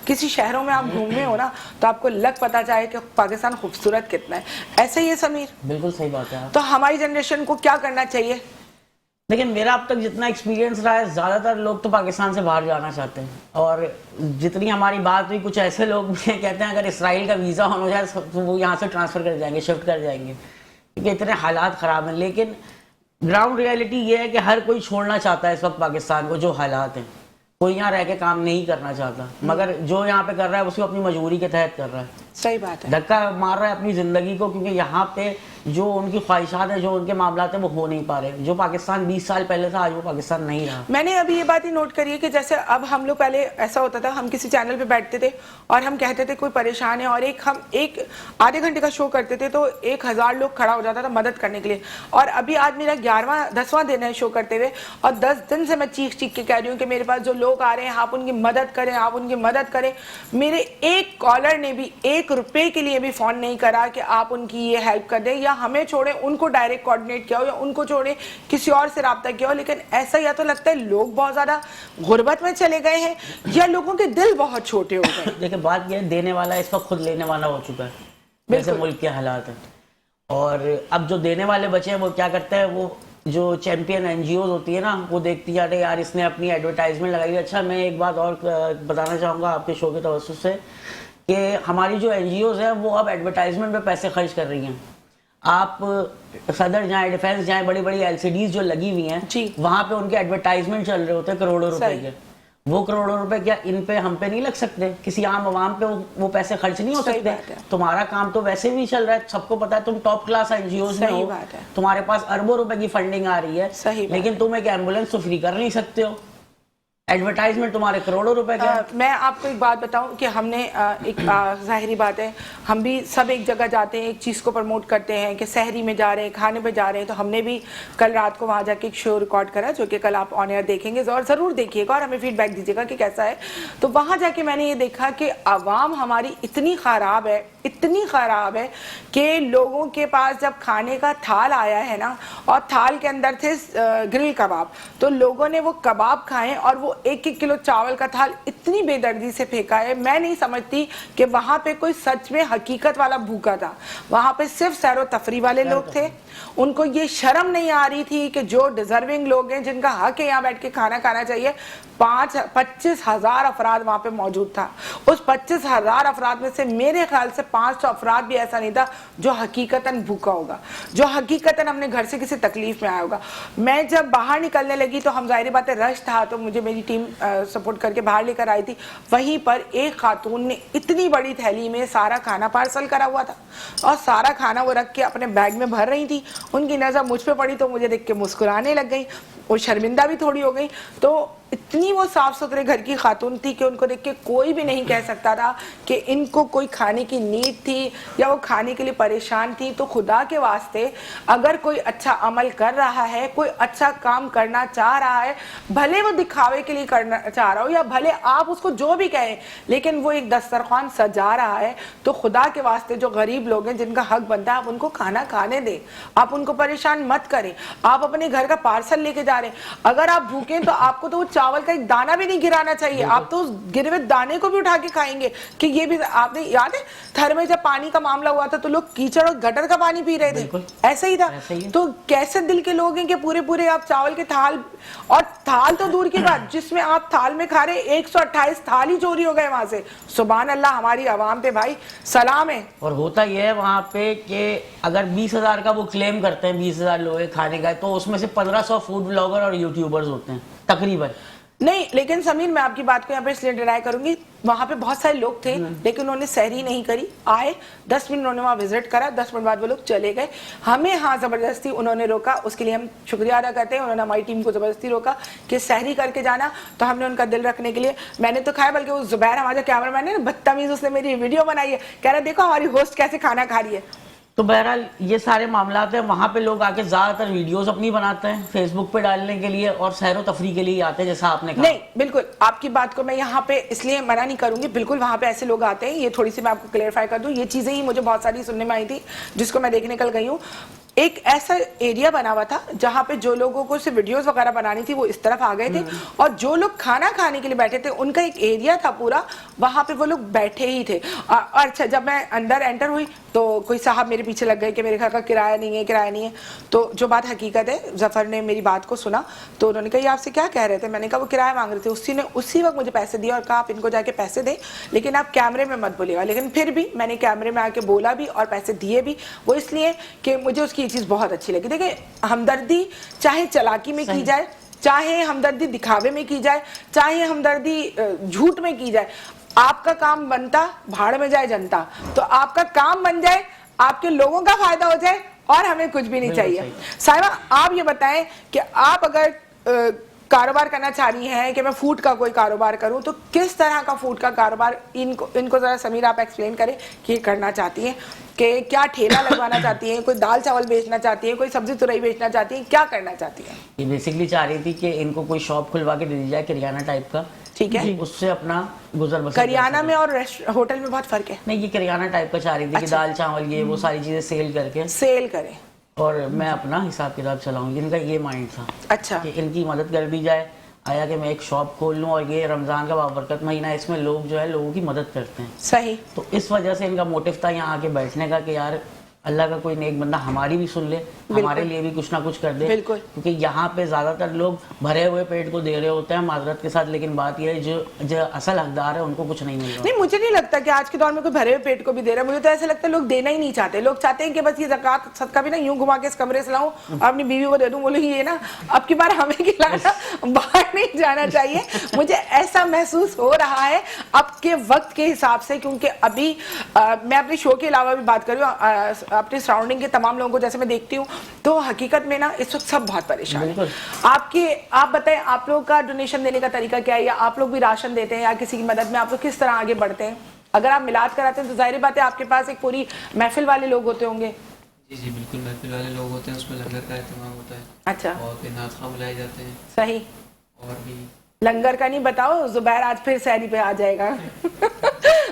کسی شہروں میں آپ گھومے ہو نا, تو آپ کو لگ پتا چاہے کہ پاکستان خوبصورت کتنا ہے. ایسا ہی ہے سمیر؟ بالکل صحیح بات ہے. تو ہماری جنریشن کو کیا کرنا چاہیے؟ لیکن میرا اب تک جتنا ایکسپیرینس رہا ہے, زیادہ تر لوگ تو پاکستان سے باہر جانا چاہتے ہیں, اور جتنی ہماری بات ہوئی کچھ ایسے لوگ بھی کہتے ہیں اگر اسرائیل کا ویزا آن ہو جائے تو وہ یہاں سے ٹرانسفر کر جائیں گے, شفٹ کر جائیں گے, کیونکہ اتنے حالات خراب ہیں. لیکن گراؤنڈ ریئلٹی یہ ہے کہ ہر کوئی چھوڑنا چاہتا ہے اس وقت پاکستان کو, جو حالات ہیں. کوئی یہاں رہ کے کام نہیں کرنا چاہتا, مگر جو یہاں پہ کر رہا ہے اس کو اپنی مجبوری کے تحت کر رہا ہے. صحیح بات ہے. دھکا مار رہا ہے اپنی زندگی کو, کیونکہ یہاں پہ جو ان کی خواہشات ہیں, جو ان کے معاملات ہیں, وہ ہو نہیں پا رہے. جو پاکستان 20 سال پہلے تھا, آج وہ پاکستان نہیں رہا. میں نے ابھی یہ بات ہی نوٹ کری ہے کہ جیسے اب ہم لوگ پہلے ایسا ہوتا تھا, ہم کسی چینل پہ بیٹھتے تھے اور ہم کہتے تھے کوئی پریشان ہے, اور ہم ایک آدھے گھنٹے کا شو کرتے تھے تو 1000 لوگ کھڑا ہو جاتا تھا مدد کرنے کے لیے. اور ابھی آج میرا 10واں دن ہے شو کرتے ہوئے, اور 10 دن سے میں چیخ کے کہہ رہی ہوں کہ میرے پاس جو لوگ آ رہے ہیں آپ ان کی مدد کریں, آپ ان کی مدد کریں. میرے ایک کالر نے بھی 1 روپے کے لیے بھی فون نہیں کرا کہ آپ ان کی یہ ہیلپ کر دیں, یا ہمیں چھوڑیں ان کو ڈائریکٹ کوآرڈینیٹ کیا ہو, یا ان کو چھوڑیں کسی اور سے رابطہ کیا ہو. لیکن ایسا یا تو لگتا ہے لوگ بہت زیادہ غربت میں چلے گئے ہیں, یا لوگوں کے دل بہت چھوٹے ہو گئے. دیکھیں بات یہ ہے, دینے والا اس وقت خود لینے والا ہو چکا ہے, جیسے ملک کے حالات ہیں. اور اب جو دینے والے بچے ہیں وہ کیا کرتے ہیں, وہ جو چیمپئن این جی اوز ہوتی ہے نا, وہ دیکھتی ہے یار اس نے اپنی ایڈورٹائزمنٹ لگائی. اچھا میں ایک بات اور بتانا چاہوں گا آپ کے شو کے توسط سے, کہ ہماری جو این جی اوز ہیں وہ اب ایڈورٹائزمنٹ پہ پیسے خرچ کر رہی ہیں. آپ صدر جائیں, ڈیفینس جائیں, بڑی بڑی ایل سی ڈیز جو لگی ہوئی ہیں وہاں پہ ان کے ایڈورٹائزمنٹ چل رہے ہوتے ہیں کروڑوں روپے کے. وہ کروڑوں روپے کیا ان پہ ہم پہ نہیں لگ سکتے؟ کسی عام عوام پہ وہ پیسے خرچ نہیں ہو سکتے؟ تمہارا کام تو ویسے بھی چل رہا ہے, سب کو پتا ہے تم top class N G Os میں ہو, تمہارے پاس اربوں روپے کی فنڈنگ آ رہی ہے, لیکن تم ایک ایمبولینس تو فری کر نہیں سکتے ہو. ایڈورٹائزمنٹ تمہارے کروڑوں روپے کا. میں آپ کو ایک بات بتاؤں کہ ہم نے ایک ظاہری بات ہے, ہم بھی سب ایک جگہ جاتے ہیں, ایک چیز کو پروموٹ کرتے ہیں کہ سحری میں جا رہے ہیں, کھانے پہ جا رہے ہیں. تو ہم نے بھی کل رات کو وہاں جا کے ایک شو ریکارڈ کرا, جو کہ کل آپ آن ایئر دیکھیں گے, اور ضرور دیکھیے گا اور ہمیں فیڈ بیک دیجیے گا کہ کیسا ہے. تو وہاں جا کے میں نے یہ دیکھا کہ عوام ہماری اتنی خراب ہے کہ لوگوں کے پاس جب کھانے کا تھال آیا ہے نا, اور تھال کے اندر تھے گرل کباب, تو لوگوں نے وہ کباب کھائے اور وہ 1 کلو چاول کا تھال اتنی بے دردی سے پھینکا ہے. میں نہیں سمجھتی کہ وہاں پہ کوئی سچ میں حقیقت والا بھوکا تھا. وہاں پہ صرف سیر و تفریح والے لوگ تھے. ان کو یہ شرم نہیں آ رہی تھی کہ جو ڈیزرونگ لوگ ہیں, جن کا حق ہے یہاں بیٹھ کے کھانا کھانا چاہیے. 25,000 افراد وہاں پہ موجود تھا. اس 25,000 افراد میں سے میرے خیال سے 500 افراد بھی ایسا نہیں تھا جو حقیقتاً بھوکا ہوگا, جو حقیقتاً اپنے گھر سے کسی تکلیف میں آیا ہوگا. میں جب باہر نکلنے لگی تو ہم ظاہری بات ہے رش تھا, تو مجھے میری ٹیم سپورٹ کر کے باہر لے کر آئی تھی. وہیں پر ایک خاتون نے اتنی بڑی تھیلی میں سارا کھانا پارسل کرا ہوا تھا, اور سارا کھانا وہ رکھ کے اپنے بیگ میں بھر رہی تھی. ان کی نظر مجھ پہ پڑی تو مجھے دیکھ کے مسکرانے لگ گئی, اور شرمندہ بھی تھوڑی ہو گئی. تو اتنی وہ صاف ستھرے گھر کی خاتون تھی کہ ان کو دیکھ کے کوئی بھی نہیں کہہ سکتا تھا کہ ان کو کوئی کھانے کی نیڈ تھی یا وہ کھانے کے لیے پریشان تھی. تو خدا کے واسطے اگر کوئی اچھا عمل کر رہا ہے, کوئی اچھا کام کرنا چاہ رہا ہے, بھلے وہ دکھاوے کے لیے کرنا چاہ رہا ہو یا بھلے آپ اس کو جو بھی کہیں, لیکن وہ ایک دسترخوان سجا رہا ہے, تو خدا کے واسطے جو غریب لوگ ہیں جن کا حق بنتا ہے آپ ان کو کھانا کھانے دیں, آپ ان کو پریشان مت کریں. آپ اپنے گھر کا پارسل لے کے جا رہے ہیں, اگر آپ بھوکے تو آپ کو تو چاول کا ایک دانہ بھی نہیں گرانا چاہیے, آپ تو اس گرے ہوئے دانے کو بھی اٹھا کے کھائیں گے. کہ یہ بھی آپ نے یاد ہے تھر میں جب پانی کا معاملہ ہوا تھا تو لوگ کیچڑ اور گٹر کا پانی پی رہے تھے, ایسا ہی تھا. تو کیسے دل کے لوگ ہیں کہ پورے آپ چاول کے تھال, اور تھال تو دور کی بات, جس میں آپ تھال میں کھا رہے 128 تھال ہی چوری ہو گئے وہاں سے. سبحان اللہ, ہماری عوام پہ بھائی سلام ہے. اور ہوتا یہ ہے وہاں پہ کہ اگر 20,000 کا وہ کلیم کرتے ہیں 20,000 لوگ کھانے کا, تو اس میں سے 1500 فوڈ بلاگر اور یوٹیوبرز ہوتے ہیں تقریباً. نہیں, لیکن سمیر میں آپ کی بات کو یہاں پہ اس لیے ڈرائی کروں گی, وہاں پہ بہت سارے لوگ تھے لیکن انہوں نے سحری نہیں کری. آئے 10 منٹ انہوں نے وہاں وزٹ کرا, 10 منٹ بعد وہ لوگ چلے گئے. ہمیں ہاں زبردستی انہوں نے روکا, اس کے لیے ہم شکریہ ادا کرتے ہیں. انہوں نے ہماری ٹیم کو زبردستی روکا کہ سحری کر کے جانا, تو ہم نے ان کا دل رکھنے کے لیے میں نے تو کھایا, بلکہ وہ زبیر ہمارا کیمرہ مین ہے بدتمیز, اس نے میری ویڈیو بنائی ہے, کہہ رہا دیکھو ہماری ہوسٹ کیسے کھانا کھا رہی ہے. تو بہرحال یہ سارے معاملات ہیں. وہاں پہ لوگ آ کے زیادہ تر ویڈیوز اپنی بناتے ہیں فیس بک پہ ڈالنے کے لیے, اور سیر و تفریح کے لیے آتے ہیں, جیسا آپ نے کہا. نہیں بالکل, آپ کی بات کو میں یہاں پہ اس لیے منع نہیں کروں گی, بالکل وہاں پہ ایسے لوگ آتے ہیں. یہ تھوڑی سی میں آپ کو کلیئرفائی کر دوں, یہ چیزیں ہی مجھے بہت ساری سننے میں آئی تھی جس کو میں دیکھنے نکل گئی ہوں. ایک ایسا ایریا بنا ہوا تھا جہاں پہ جو لوگوں کو صرف ویڈیوز وغیرہ بنانی تھی وہ اس طرف آ گئے تھے, اور جو لوگ کھانا کھانے کے لیے بیٹھے تھے ان کا ایک ایریا تھا پورا, وہاں پہ وہ لوگ بیٹھے ہی تھے. اور اچھا جب میں اندر انٹر ہوئی تو کوئی صاحب میرے پیچھے لگ گئے کہ میرے گھر کا کرایہ نہیں ہے. تو جو بات حقیقت ہے, ظفر نے میری بات کو سنا تو انہوں نے کہا یہ آپ سے کیا کہہ رہے تھے. میں نے کہا وہ کرایہ مانگ رہے تھے. اسی نے اسی وقت مجھے پیسے دیے اور کہا آپ ان کو جا کے پیسے دیں, لیکن آپ کیمرے میں مت بولیے گا. لیکن پھر بھی میں نے کیمرے میں آ کے بولا بھی اور پیسے دیے بھی, وہ اس لیے کہ مجھے اس کی یہ چیز بہت اچھی لگی. دیکھیں ہمدردی چاہے چلاکی میں کی جائے, چاہے ہمدردی دکھاوے میں کی جائے, چاہے ہمدردی جھوٹ میں کی جائے, آپ کا کام بنتا بھاڑ میں جائے جنتا. تو آپ کا کام بن جائے, آپ کے لوگوں کا فائدہ ہو جائے اور ہمیں کچھ بھی نہیں چاہیے. سائمہ آپ یہ بتائیں کہ آپ اگر کاروبار کرنا چاہ رہی ہیں کہ میں فوڈ کا کوئی کاروبار کروں تو کس طرح کا فوڈ کا کاروبار ان کو ذرا سمیر آپ ایکسپلین کریں کہ کرنا چاہتی ہیں, کہ کیا ٹھیلا لگوانا چاہتی ہیں, کوئی دال چاول بیچنا چاہتی ہیں, کوئی سبزی ترئی بیچنا چاہتی ہیں, کیا کرنا چاہتی ہیں؟ یہ بیسکلی چاہ رہی تھی کہ ان کو کوئی شاپ کھلوا کے دے دی جائے کریانہ ٹائپ کا, ٹھیک ہے, اس سے اپنا گزر بسر. کریانہ میں اور ہوٹل میں بہت فرق ہے. نہیں, یہ کریانہ ٹائپ کا چاہ رہی تھی کہ دال چاول یہ وہ ساری چیزیں سیل کر کے سیل کریں اور میں اپنا حساب کتاب چلاؤں. ان کا یہ مائنڈ تھا اچھا کہ ان کی مدد کر دی جائے. آیا کہ میں ایک شاپ کھول لوں, اور یہ رمضان کا بابرکت مہینہ ہے, اس میں لوگ جو ہے لوگوں کی مدد کرتے ہیں. صحیح. تو اس وجہ سے ان کا موٹیو تھا یہاں آ کے بیٹھنے کا کہ یار اللہ کا کوئی نیک بندہ ہماری بھی سن لے, ہمارے لیے بھی کچھ نہ کچھ کر دے. بالکل. کیونکہ یہاں پہ زیادہ تر لوگ بھرے ہوئے پیٹ کو دے رہے ہوتے ہیں معذرت کے ساتھ, لیکن بات یہ ہے جو اصل حقدار ہے ان کو کچھ نہیں مل رہا. نہیں, مجھے نہیں لگتا کہ آج کے دور میں کوئی بھرے ہوئے پیٹ کو بھی دے رہا ہے. مجھے تو ایسا لگتا ہے لوگ دینا ہی نہیں چاہتے. لوگ چاہتے ہیں کہ بس یہ زکوٰۃ صدقہ بھی نا یوں گھما کے اس کمرے سے لاؤں اور اپنی بیوی کو دے دوں, بولوں یہ نا اب کی بار ہمیں کھلانا, باہر نہیں جانا چاہیے. مجھے ایسا محسوس ہو رہا ہے اب کے وقت کے حساب سے, کیونکہ ابھی میں اپنے شو کے علاوہ بھی بات کر رہی ہوں, اپنے سراؤنڈنگ کے تمام لوگوں کو جیسے میں دیکھتی ہوں, تو حقیقت میں نا اس وقت سب بہت پریشان ہیں. آپ بتائیں آپ لوگ کا ڈونیشن دینے کا طریقہ کیا ہے, یا آپ لوگ بھی راشن دیتے ہیں, یا کسی کی مدد میں آپ لوگ کس طرح آگے بڑھتے ہیں؟ اگر آپ میلاد کراتے ہیں تو ظاہر بات ہے آپ کے پاس ایک پوری محفل والے لوگ ہوتے ہوں گے. جی بالکل, محفل والے لوگ ہوتے ہیں, اس میں لنگر کا اہتمام ہوتا ہے. اچھا. اور پھر نعت خواں بلائے جاتے ہیں. صحیح. اور بھی لنگر کا نہیں بتاؤ, زبیر آج پھر سحری پہ آ جائے گا.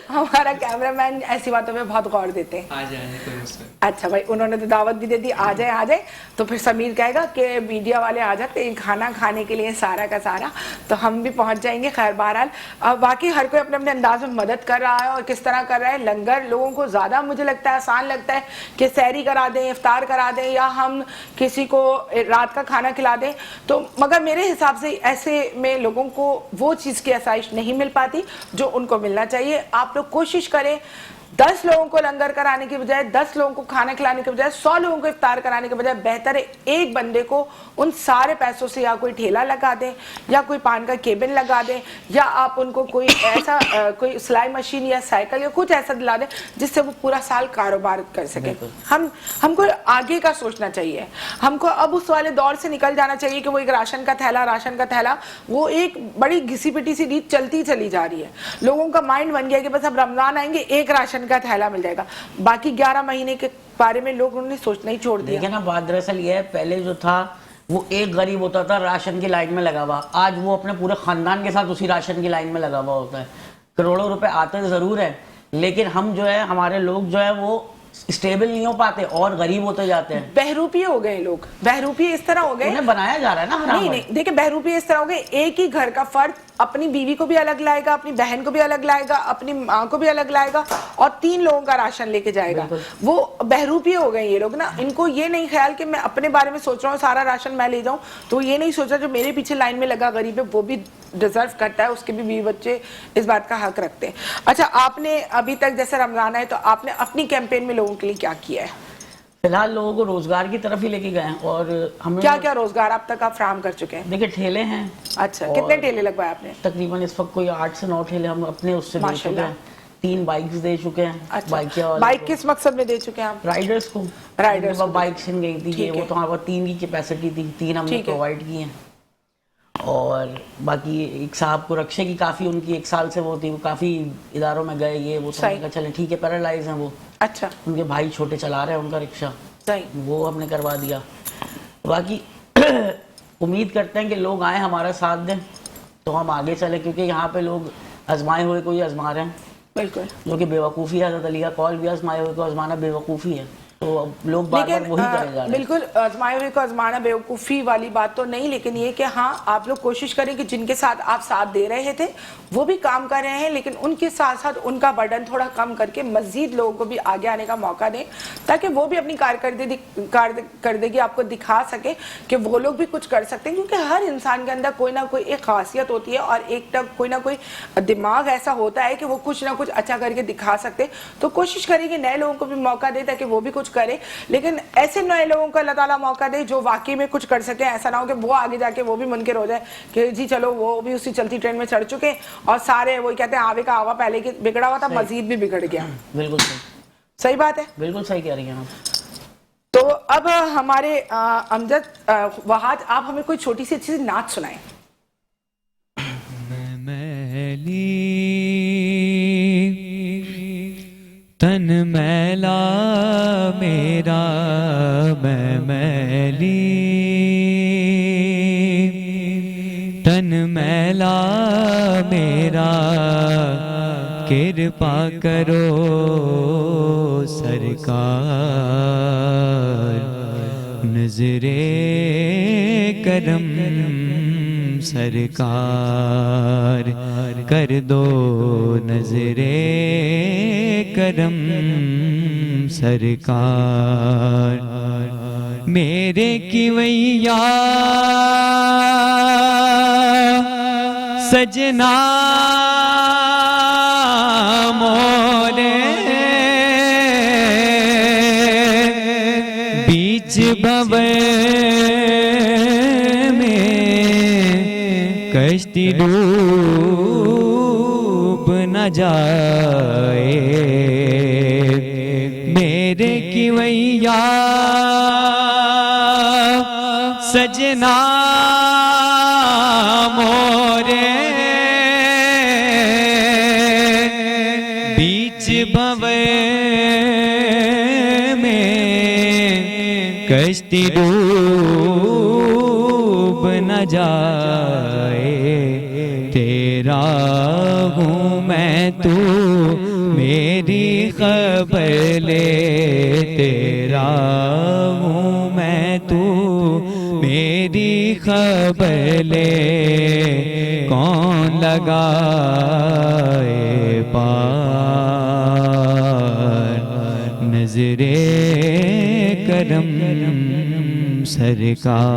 ہمارا کیمرہ مین ایسی باتوں پہ بہت غور دیتے ہیں. آ جائیں کوئی مسئلہ. اچھا بھائی, انہوں نے تو دعوت بھی دے دی, آ جائے. تو پھر سمیر کہے گا کہ میڈیا والے آ جاتے ہیں کھانا کھانے کے لیے سارا کا سارا, تو ہم بھی پہنچ جائیں گے. خیر بہرحال باقی ہر کوئی اپنے اپنے انداز میں مدد کر رہا ہے, اور کس طرح کر رہا ہے. لنگر لوگوں کو زیادہ مجھے لگتا ہے آسان لگتا ہے کہ سحری کرا دیں, افطار کرا دیں, یا ہم کسی کو رات کا کھانا کھلا دیں. تو مگر میرے حساب سے ایسے میں لوگوں کو وہ چیز کی آسائش نہیں مل پاتی جو ان کو ملنا چاہیے. آپ لوگ کوشش کریں 10 لوگوں کو لنگر کرانے کی بجائے, 10 لوگوں کو کھانا کھلانے کے بجائے, 100 لوگوں کو افطار کرانے کے بجائے بہتر ہے ایک بندے کو ان سارے پیسوں سے یا کوئی ٹھیلا لگا دیں, یا کوئی پان کا کیبن لگا دیں, یا آپ ان کو کوئی ایسا کوئی سلائی مشین یا سائیکل یا کچھ ایسا دلا دیں جس سے وہ پورا سال کاروبار کر سکیں. ہم کو آگے کا سوچنا چاہیے. ہم کو اب اس والے دور سے نکل جانا چاہیے کہ وہ ایک راشن کا تھیلا وہ ایک بڑی گھسی پٹی سی ریت چلتی چلی جا رہی ہے. لوگوں کا مائنڈ بن گیا کہ بس اب رمضان آئیں گے ایک راشن کا تھیلا مل جائے گا, باقی 11 مہینے کے بارے میں لوگوں نے سوچنا ہی چھوڑ دیا. دیکھیں نا, بات دراصل یہ ہے, پہلے جو تھا وہ ایک غریب ہوتا تھا راشن کی لائن میں لگا ہوا, آج وہ اپنے پورے خاندان کے ساتھ اسی راشن کی لائن میں لگا ہوا ہوتا ہے. کروڑوں روپے آتے ضرور ہے, لیکن ہم جو ہے ہمارے لوگ جو ہے وہ اسٹیبل نہیں ہو پاتے اور غریب ہوتے جاتے ہیں. بہروپی ہو گئے لوگ, بہروپی اس طرح ہو گئے, انہیں بنایا جا رہا ہے نا حرام. نہیں دیکھیں, بہروپی اس طرح ہو گئے, ایک ہی گھر کا فرد اپنی بیوی کو بھی الگ لائے گا, اپنی بہن کو بھی الگ لائے گا, اپنی ماں کو بھی الگ لائے گا, اور 3 لوگوں کا راشن لے کے جائے گا. وہ بہروپی ہو گئے یہ لوگ نا. ان کو یہ نہیں خیال کہ میں اپنے بارے میں سوچ رہا ہوں سارا راشن میں لے جاؤں, تو یہ نہیں سوچا جو میرے پیچھے لائن میں لگا غریب ہے وہ بھی ڈیزرو کرتا ہے, اس کے بھی بیوی بچے اس بات کا حق رکھتے ہیں. اچھا, آپ نے ابھی تک جیسے رمضان ہے تو آپ نے اپنی کیمپین میں لوگوں کے لیے کیا کیا ہے؟ فی الحال لوگوں کو روزگار کی طرف ہی لے کے گئے ہیں. اور ہمیں کیا روزگار اب تک آپ فراہم کر چکے ہیں؟ دیکھیں, ٹھیلے ہیں. اچھا, کتنے ٹھیلے لگوائے آپ نے؟ تقریباً اس وقت کوئی 8 سے 9 ٹھیلے ہم اپنے اس سے دے چکے ہیں. 3 بائکس دے چکے ہیں. بائک کس مقصد میں دے چکے ہیں آپ؟ رائڈرز کو. رائڈرز بائک سے گئی تھی وہ, تو ہمارے پاس 3 کی کیپیسٹی تھی, 3 ہم نے پرووائڈ کی ہیں. اور باقی ایک صاحب کو رکشے کی کافی ان کی 1 سال سے وہ تھی, وہ کافی اداروں میں گئے یہ وہ, چلیں ٹھیک ہے, پیرالائز ہیں وہ. اچھا, ان کے بھائی چھوٹے چلا رہے ہیں ان کا رکشہ, وہ ہم نے کروا دیا. باقی امید کرتے ہیں کہ لوگ آئیں ہمارا ساتھ دیں تو ہم آگے چلیں, کیونکہ یہاں پہ لوگ آزمائے ہوئے کو ہی آزما رہے ہیں. بالکل, جو کہ بے وقوفی ہے. حضرت علی کا قول بھی آزمائے ہوئے کو آزمانا بے وقوفی ہے, تو لوگ بار بار وہی کرے جا رہے ہیں. بالکل, آزمائے ہوئے کو آزمانا بے وقوفی والی بات تو نہیں, لیکن یہ کہ ہاں آپ لوگ کوشش کریں کہ جن کے ساتھ آپ ساتھ دے رہے تھے وہ بھی کام کر رہے ہیں, لیکن ان کے ساتھ ساتھ ان کا برڈن تھوڑا کم کر کے مزید لوگوں کو بھی آگے آنے کا موقع دیں, تاکہ وہ بھی اپنی کارکردگی آپ کو دکھا سکے کہ وہ لوگ بھی کچھ کر سکتے ہیں. کیونکہ ہر انسان کے اندر کوئی نہ کوئی ایک خاصیت ہوتی ہے, اور ایک کوئی نہ کوئی دماغ ایسا ہوتا ہے کہ وہ کچھ نہ کچھ اچھا کر کے دکھا سکتے. تو کوشش کریں کہ نئے لوگوں کو بھی موقع دے تاکہ وہ بھی کچھ کرے, لیکن ایسے نئے لوگوں کو اللہ تعالیٰ موقع دے جو واقعی میں کچھ کر سکیں. ایسا نہ ہو کہ وہ آگے جا کے وہ بھی منکر ہو جائے کہ جی چلو وہ بھی اسی چلتی ٹرین میں چڑھ چکے, اور سارے وہی کہتے ہیں آوے کا آوا پہلے کی بگڑا ہوا تھا, مزید بھی بگڑ گیا. بالکل صحیح بات ہے, بالکل صحیح کہہ رہی ہیں آپ. تو اب ہمارے امجد وہاد آپ ہمیں کوئی چھوٹی سی اچھی سی نعت سنائیں. تن میلا میرا میں میلی، تن میلا میرا کرپا کرو سرکار، نظر کرم سرکار کر دو، نظر کرم سرکار. میرے کیویا سجنا مورے بیچ بھور کشتی ڈوب نہ جائے، میرے کیویا سجنا مورے بیچ بھور میں کشتی ڈوب نہ جائے. تیرا ہوں میں تو میری خبر لے، تیرا ہوں میں تو میری خبر لے، کون لگائے پار، نظر کرم سرکار.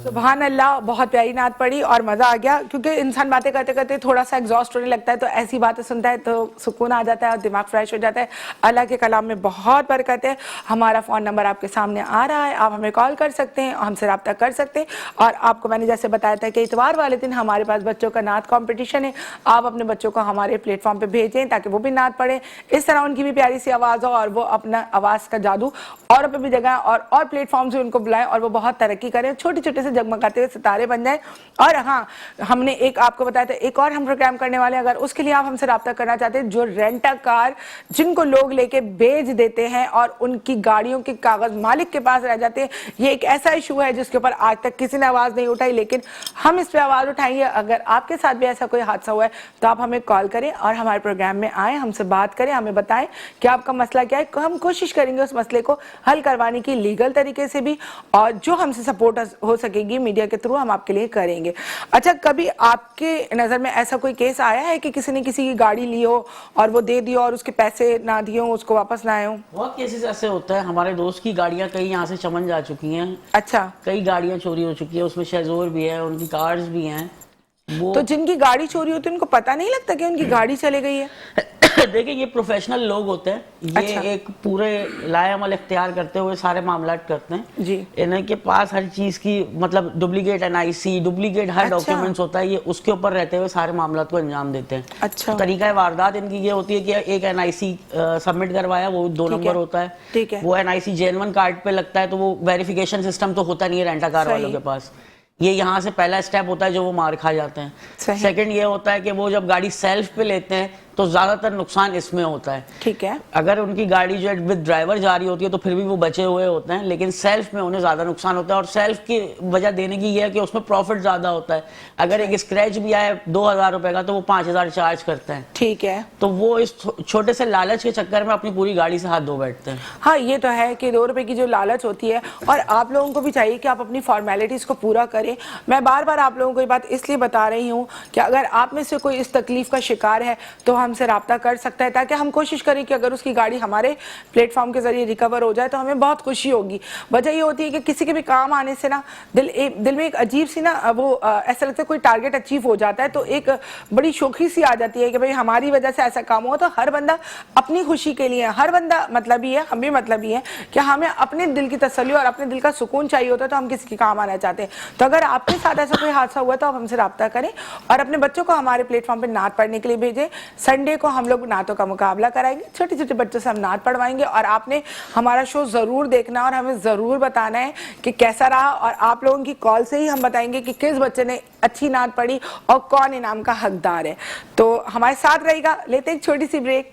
سبحان اللہ، بہت پیاری نعت پڑھی اور مزہ آ گیا، کیونکہ انسان باتیں کرتے کرتے تھوڑا سا ایگزاسٹ ہونے لگتا ہے، تو ایسی باتیں سنتا ہے تو سکون آ جاتا ہے اور دماغ فریش ہو جاتا ہے. اللہ کے کلام میں بہت برکت ہے. ہمارا فون نمبر آپ کے سامنے آ رہا ہے، آپ ہمیں کال کر سکتے ہیں، ہم سے رابطہ کر سکتے ہیں. اور آپ کو میں نے جیسے بتایا تھا کہ اتوار والے دن ہمارے پاس بچوں کا نعت کمپٹیشن ہے. آپ اپنے بچوں کو ہمارے پلیٹ فارم پہ بھیجیں تاکہ وہ بھی نعت پڑھیں، اس طرح ان کی بھی پیاری سی آواز ہو اور وہ اپنا آواز کا جادو اور پہ بھی جگہ اور پلیٹ فارم سے ان کو بلائیں اور وہ بہت ترقی کریں، چھوٹے چھوٹے سے جگمگاتے ہوئے ستارے بن جائیں. اور ہاں، ہم نے ایک آپ کو بتایا تھا ایک اور ہم پروگرام کرنے والے ہیں، اگر اس کے لیے آپ ہم سے رابطہ کرنا چاہتے ہیں، جو رینٹا کار جن کو لوگ لے کے بیچ دیتے ہیں اور ان کی گاڑیوں کے کاغذ مالک کے پاس رہ جاتے ہیں، یہ ایک ایسا ایشو ہے جس کے اوپر آج تک کسی نے آواز نہیں اٹھائی، لیکن ہم اس پہ آواز اٹھائیں گے. اگر آپ کے ساتھ بھی ایسا کوئی حادثہ ہوا ہے تو آپ ہمیں کال کریں اور ہمارے پروگرام میں آئیں، ہم سے بات کریں، ہمیں بتائیں کہ آپ کا مسئلہ کیا ہے. ہم کوشش کریں گے اس مسئلے کو حل کروانے کی لیگل طریقے سے بھی، اور جو ہم سے سپورٹ ہو سکے گی میڈیا کے تھرو ہم آپ کے لیے کریں گے. اچھا، کبھی آپ کے نظر میں ایسا کوئی کیس آیا ہے کہ کسی نے کسی کی گاڑی لی ہو اور وہ دے دی اور اس کے پیسے نہ دیے ہوں، اس کو واپس نہ آئے ہوں؟ بہت کیسز ایسے ہوتا ہے. ہمارے دوست کی گاڑیاں کئی یہاں سے چمن جا چکی ہیں. اچھا، کئی گاڑیاں چوری ہو چکی ہیں، اس میں شیزور بھی ہے، ان کی کارز بھی ہیں. تو جن کی گاڑی چوری ہوتی ہے ان کو پتہ نہیں لگتا کہ ان کی گاڑی چلے گئی ہے؟ دیکھیں، یہ پروفیشنل لوگ ہوتے ہیں، یہ ایک پورے لائے عمل اختیار کرتے ہوئے سارے معاملات کرتے ہیں. جی، انہیں کے پاس ہر چیز کی مطلب ڈپلیکیٹ NIC، ڈپلیکیٹ ہر ڈاکیومنٹس ہوتا ہے، یہ اس کے اوپر رہتے ہوئے سارے معاملات کو انجام دیتے ہیں. اچھا، طریقہ واردات ان کی یہ ہوتی ہے کہ ایک NIC سبمٹ کروایا، وہ 2 نمبر ہوتا ہے. وہ NIC جین 1 کارڈ پہ لگتا ہے، تو وہ ویریفیکیشن سسٹم تو ہوتا نہیں ہے رینٹا کار والوں کے پاس. یہ یہاں سے پہلا اسٹیپ ہوتا ہے جو وہ مار کھا جاتے ہیں. سیکنڈ یہ ہوتا ہے کہ وہ جب گاڑی سیلف پہ لیتے ہیں تو زیادہ تر نقصان اس میں ہوتا ہے. ٹھیک ہے، اگر ان کی گاڑی جو ہے ود ڈرائیور جا رہی ہوتی ہے تو پھر بھی وہ بچے ہوئے ہوتے ہیں، لیکن سیلف میں انہیں زیادہ نقصان ہوتا ہے. اور سیلف کی وجہ دینے کی یہ ہے کہ اس میں پروفٹ زیادہ ہوتا ہے. اگر ایک اسکریچ بھی آئے 2000 روپے کا تو وہ 5000 چارج کرتے ہیں. ٹھیک ہے، تو وہ اس چھوٹے سے لالچ کے چکر میں اپنی پوری گاڑی سے ہاتھ دھو بیٹھتے ہیں. ہاں یہ تو ہے کہ 2 روپے کی جو لالچ ہوتی ہے، اور آپ لوگوں کو بھی چاہیے کہ آپ اپنی فارمیلٹیز کو پورا کریں. میں بار بار آپ لوگوں کو یہ بات اس لیے بتا رہی ہوں کہ اگر آپ میں سے کوئی اس تکلیف کا شکار ہے تو ہم سے رابطہ کر سکتا ہے، تاکہ ہم کوشش کریں کہ اگر اس کی گاڑی ہمارے پلیٹ فارم کے ذریعے ریکور ہو جائے تو ہمیں بہت خوشی ہوگی. وجہ یہ ہوتی ہے کہ کسی کے بھی کام آنے سے نا دل میں ایک عجیب سی نا وہ ایسا لگتا ہے کوئی ٹارگٹ اچیو ہو جاتا ہے، تو ایک بڑی شوخی سی آ جاتی ہے کہ بھئی ہماری وجہ سے ایسا کام ہوا. تو ہر بندہ اپنی خوشی کے لیے، ہر بندہ مطلبی ہے، ہم بھی مطلبی ہیں کہ ہمیں اپنے دل کی تسلی اور اپنے دل کا سکون چاہیے ہوتا ہے، تو ہم کسی کے کام آنا چاہتے ہیں. تو اگر آپ کے ساتھ ایسا کوئی حادثہ ہوا تو آپ ہم سے رابطہ کریں اور اپنے بچوں کو ہمارے پلیٹ فارم پہ نعت پڑھنے کے لیے بھیجیں. سنڈے کو ہم لوگ نعتوں کا مقابلہ کرائیں گے, چھوٹے چھوٹے بچوں سے ہم نعت پڑھوائیں گے, اور آپ نے ہمارا شو ضرور دیکھنا اور ہمیں ضرور بتانا ہے کہ کیسا رہا, اور آپ لوگوں کی کال سے ہی ہم بتائیں گے کہ کس بچے نے اچھی نعت پڑھی اور کون انعام کا حقدار ہے. تو ہمارے ساتھ رہے گا. لیتے ہیں ایک چھوٹی سی بریک.